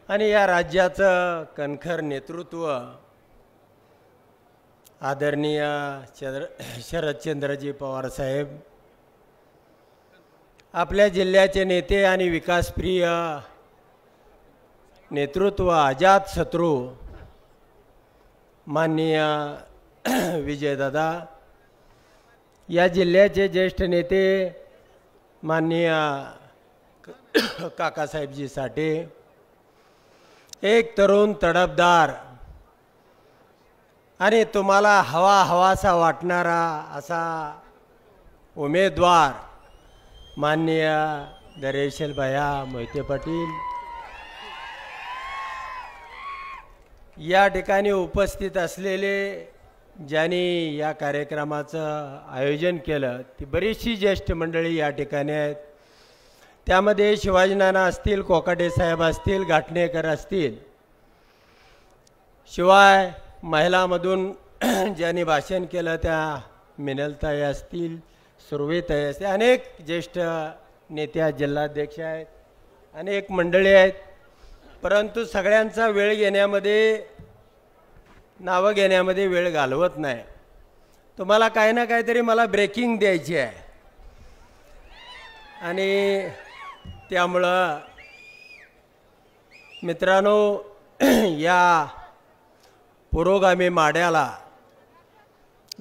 आणि या राज्याचं कणखर नेतृत्व आदरणीय शरदचंद्रजी पवार साहेब, आपल्या जिल्ह्याचे नेते आणि विकासप्रिय नेतृत्व अजात शत्रू माननीय विजयदादा, या जिल्ह्याचे ज्येष्ठ नेते माननीय काकासाहेबजी साठे, एक तरुण तडफदार आणि तुम्हाला हवासा वाटणारा असा उमेदवार माननीय दरेशील भैया मोहिते पाटील, या ठिकाणी उपस्थित असलेले ज्यांनी या कार्यक्रमाचं आयोजन केलं ती बरीचशी ज्येष्ठ मंडळी या ठिकाणी आहेत. त्यामध्ये शिवाजीनाना असतील, कोकाटे साहेब असतील, घाटणेकर असतील, शिवाय महिलामधून ज्यांनी भाषण केलं त्या मिनलताई असतील, सुरवेताई असतील, अनेक ज्येष्ठ नेत्या, जिल्हाध्यक्ष आहेत, अनेक मंडळी आहेत. परंतु सगळ्यांचा वेळ घेण्यामध्ये, नावं घेण्यामध्ये वेळ घालवत नाही. तुम्हाला काही ना काहीतरी मला ब्रेकिंग द्यायची आहे आणि त्यामुळं मित्रांनो, या पुरोगामी माड्याला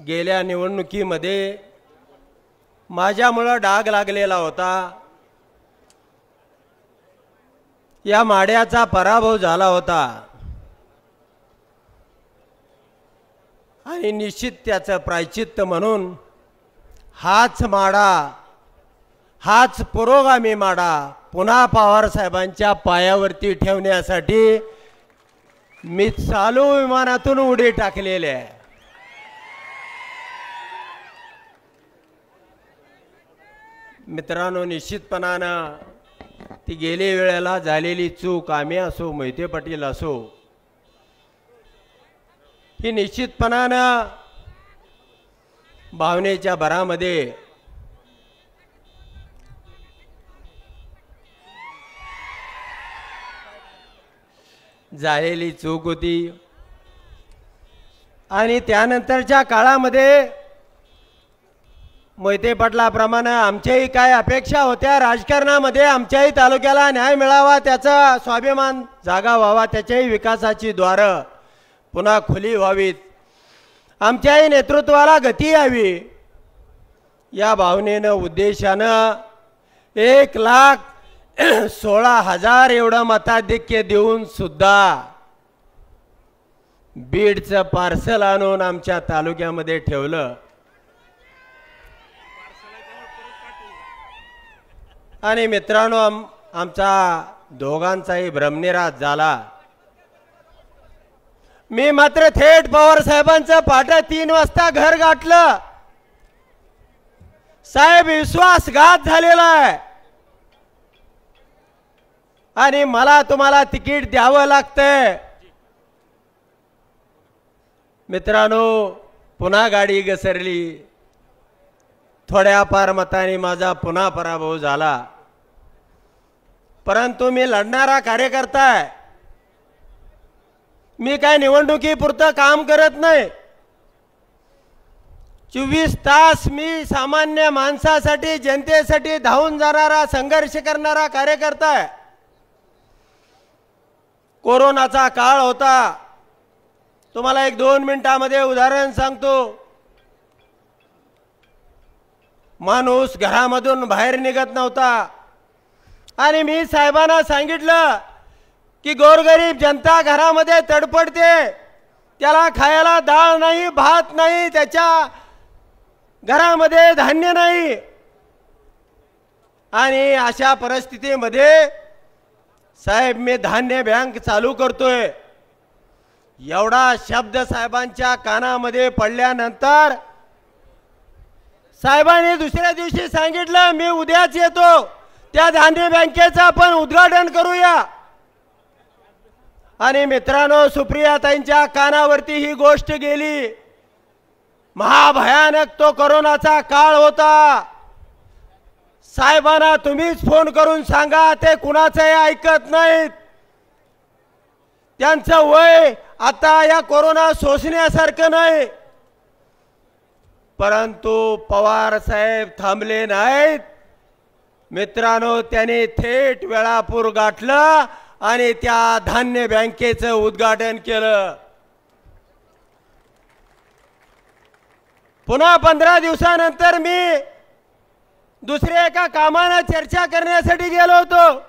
गेल्या निवडणुकीमध्ये माझ्यामुळं डाग लागलेला होता. या माड्याचा पराभव झाला होता आणि निश्चित त्याचं प्रायश्चित्त म्हणून हाच माडा, हाच पुरोगामी माडा पुन्हा पवार साहेबांच्या पायावरती ठेवण्यासाठी मी चालू विमानातून उडी टाकलेली आहे. मित्रांनो, निश्चितपणानं ती गेल्या वेळेला झालेली चूक, आम्ही असो, मोहिते पाटील असो, ही निश्चितपणानं भावनेच्या भरामध्ये झालेली चूक होती. आणि त्यानंतरच्या काळामध्ये मोहिते पाटलाप्रमाणे आमच्याही काय अपेक्षा होत्या, राजकारणामध्ये आमच्याही तालुक्याला न्याय मिळावा, त्याचा स्वाभिमान जागा व्हावा, त्याच्याही विकासाची द्वारं पुन्हा खुली व्हावीत, आमच्याही नेतृत्वाला गती यावी, या भावनेनं, उद्देशानं 1,16,000 एवढं मताधिक्य देऊन सुद्धा बीडचं पार्सल आणून आमच्या तालुक्यामध्ये ठेवलं. आणि मित्रांनो, आमचा दोघांचाही भ्रमनिरास झाला. मी मात्र थेट पवार साहेबांचं पहाटे 3 वाजता घर गाठलं. साहेब, विश्वासघात झालेला आहे आणि मला तुम्हाला तिकीट द्यावं लागतंय. मित्रांनो, पुन्हा गाडी घसरली. थोड्या फार मताने माझा पुन्हा पराभव झाला. परंतु मी लढणारा कार्यकर्ता आहे. मी काय निवडणुकीपुरतं काम करत नाही. 24 तास मी सामान्य माणसासाठी, जनतेसाठी धावून जाणारा, संघर्ष करणारा कार्यकर्ता आहे. कोरोनाचा काळ होता. तुम्हाला 1-2 मिनिटांमध्ये उदाहरण सांगतो. माणूस घरामधून बाहेर निघत नव्हता आणि मी साहेबांना सांगितलं की गोरगरीब जनता घरामध्ये तडपडते, त्याला खायला डाळ नाही, भात नाही, त्याच्या घरामध्ये धान्य नाही. आणि अशा परिस्थितीमध्ये साहेब, मी धान्य बँक चालू करतोय. एवढा शब्द साहेबांच्या कानामध्ये पडल्यानंतर साहेबांनी दुसऱ्या दिवशी सांगितलं, मी उद्याच येतो, त्या धान्य बँकेचं आपण उद्घाटन करूया. आणि मित्रांनो, सुप्रियाताईंच्या कानावरती ही गोष्ट गेली. महाभयानक तो कोरोनाचा काळ होता. साहेबांना तुम्हीच फोन करून सांगा, ते कुणाचंही ऐकत नाहीत. त्यांचं वय आता या कोरोना सोसण्यासारखं नाही, परंतु पवार साहेब थांबले नाहीत मित्रांनो. त्यांनी थेट वेळापूर गाठलं आणि त्या धान्य बँकेचं उद्घाटन केलं. पुन्हा 15 दिवसानंतर मी दुसऱ्या एका कामानं चर्चा करण्यासाठी गेलो होतो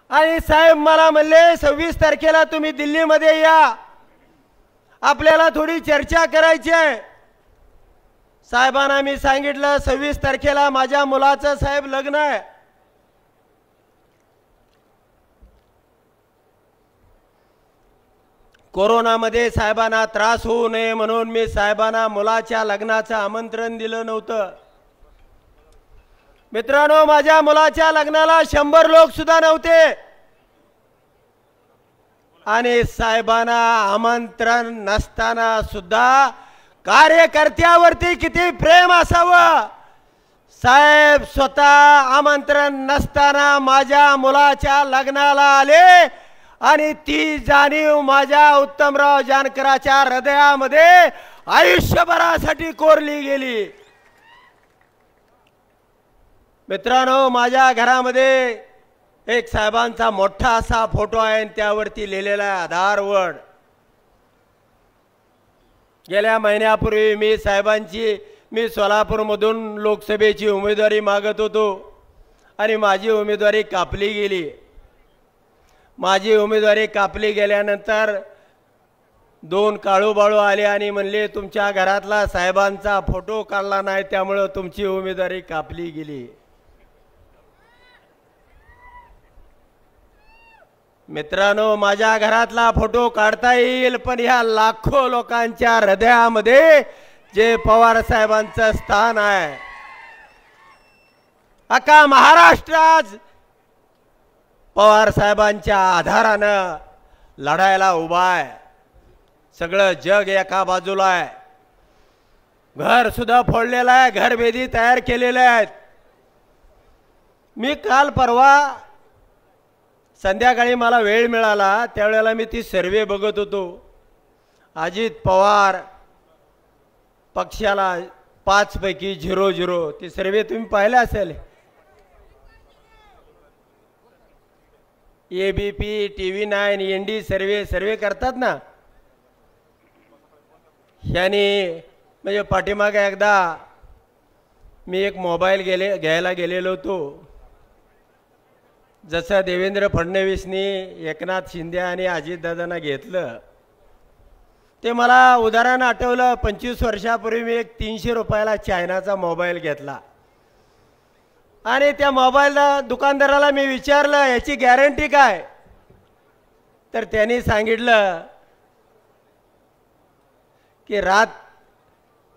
आणि साहेब मला म्हणले 26 तारखेला तुम्ही दिल्लीमध्ये या, आपल्याला थोडी चर्चा करायची आहे. साहेबांना मी सांगितलं 26 तारखेला माझ्या मुलाचं साहेब लग्न आहे. कोरोनामध्ये साहेबांना त्रास होऊ नये म्हणून मी साहेबांना मुलाच्या लग्नाचं आमंत्रण दिलं नव्हतं. मित्रांनो, माझ्या मुलाच्या लग्नाला 100 लोक सुद्धा नव्हते आणि साहेबांना आमंत्रण नसताना सुद्धा कार्यकर्त्यावरती किती प्रेम असावं. साहेब स्वतः आमंत्रण नसताना माझ्या मुलाच्या लग्नाला आले आणि ती जाणीव माझ्या उत्तमराव जानकरांच्या हृदयामध्ये आयुष्यभरासाठी कोरली गेली. मित्रांनो, माझ्या घरामध्ये एक साहेबांचा मोठा असा फोटो आहे आणि त्यावरती लिहिलेला आहे आधारवड. गेल्या महिन्यापूर्वी मी सोलापूरमधून लोकसभेची उमेदवारी मागत होतो आणि माझी उमेदवारी कापली गेली. माझी उमेदवारी कापली गेल्यानंतर 2 काळूबाळू आले आणि म्हणले तुमच्या घरातला साहेबांचा फोटो काढला नाही त्यामुळे तुमची उमेदवारी कापली गेली. मित्रांनो, माझ्या घरातला फोटो काढता येईल, पण ह्या लाखो लोकांच्या हृदयामध्ये जे पवार साहेबांचं स्थान आहे, अख्खा महाराष्ट्र आज पवार साहेबांच्या आधारानं लढायला उभा आहे. सगळं जग एका बाजूला आहे. घर सुद्धा फोडलेलं आहे, घरभेदी तयार केलेले आहेत. मी काल परवा संध्याकाळी मला वेळ मिळाला त्यावेळेला मी ती सर्वे बघत होतो. अजित पवार पक्षाला 5 पैकी 0-0 ती सर्वे तुम्ही पाहिला असेल. ABP, TV9, ND सर्वे करतात ना. ह्यानी म्हणजे पाठीमागे एकदा मी एक मोबाईल घ्यायला गेलेलो होतो. जसं देवेंद्र फडणवीसनी एकनाथ शिंदे आणि अजितदादांना घेतलं ते मला उदाहरण आठवलं. 25 वर्षापूर्वी मी एक 300 रुपयाला चायनाचा मोबाईल घेतला आणि त्या मोबाईलला दुकानदाराला मी विचारलं याची गॅरंटी काय, तर त्यांनी सांगितलं कि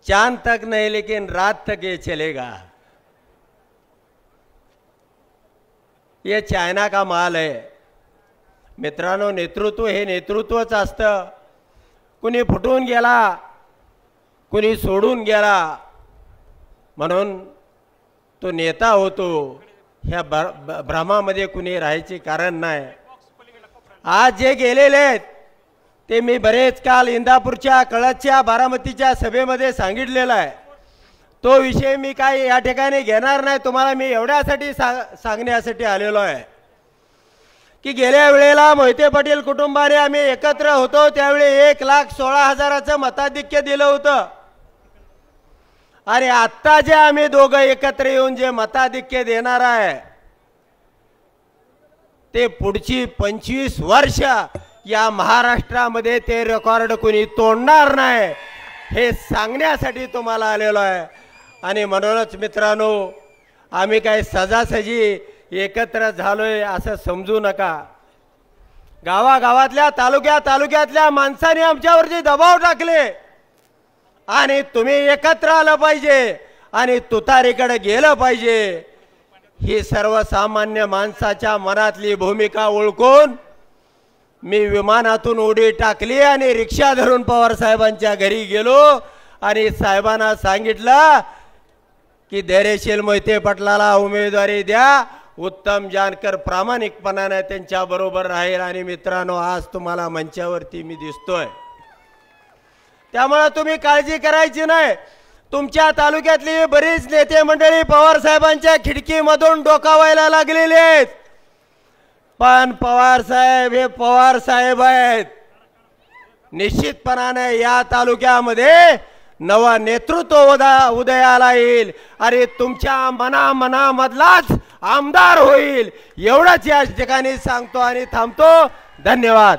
चांद तक नहीं लेकिन रात तक ये चलेगा. ये चायना का माल है. मित्रांनो, नेतृत्व हे नेतृत्वच असतं. कुणी फुटून गेला, कुणी सोडून गेला म्हणून तो नेता होतो ह्या भ्रमामध्ये कुणी राहायचे कारण नाही. आज जे गेलेले आहेत ते मी बरेच काल इंदापूरच्या, कळसच्या, बारामतीच्या सभेमध्ये सांगितलेला आहे. तो विषय मी काय या ठिकाणी घेणार नाही. तुम्हाला मी एवढ्यासाठी सांगण्यासाठी आलेलो आहे की गेल्या वेळेला मोहिते पाटील कुटुंबाने आम्ही एकत्र होतो त्यावेळी 1,16,000चं मताधिक्य दिलं होतं आणि आत्ता जे आम्ही दोघं एकत्र येऊन जे मताधिक्य देणार आहे ते पुढची 25 वर्ष या महाराष्ट्रामध्ये ते रेकॉर्ड कोणी तोडणार नाही हे सांगण्यासाठी तुम्हाला आलेलो आहे. आणि म्हणूनच मित्रांनो, आम्ही काय सजासजी एकत्र झालोय असं समजू नका. गावागावातल्या, तालुक्यातल्या माणसांनी आमच्यावरती दबाव टाकले आणि तुम्ही एकत्र आलं पाहिजे आणि तुतारीकडे गेलं पाहिजे. ही सर्वसामान्य माणसाच्या मनातली भूमिका ओळखून मी विमानातून उडी टाकली आणि रिक्षा धरून पवार साहेबांच्या घरी गेलो आणि साहेबांना सांगितलं की धैर्यशील मोहिते पाटलाला उमेदवारी द्या. उत्तम जानकर प्रामाणिकपणाने त्यांच्या बरोबर राहील। आणि मित्रांनो, आज तुम्हाला मंचावरती मी दिसतोय, त्यामुळे तुम्ही काळजी करायची नाही। तुमच्या तालुक्यातली बरीच नेते मंडळी पवार साहेबांच्या खिडकीमधून डोकावायला लागलेली आहेत, पण पवार साहेब हे पवार साहेब आहेत। निश्चितपणाने या तालुक्यामध्ये नवा नेतृत्व उदयाला येईल आणि तुमच्या मनामधलाच आमदार होईल, एवढंच या ठिकाणी सांगतो आणि थांबतो। धन्यवाद।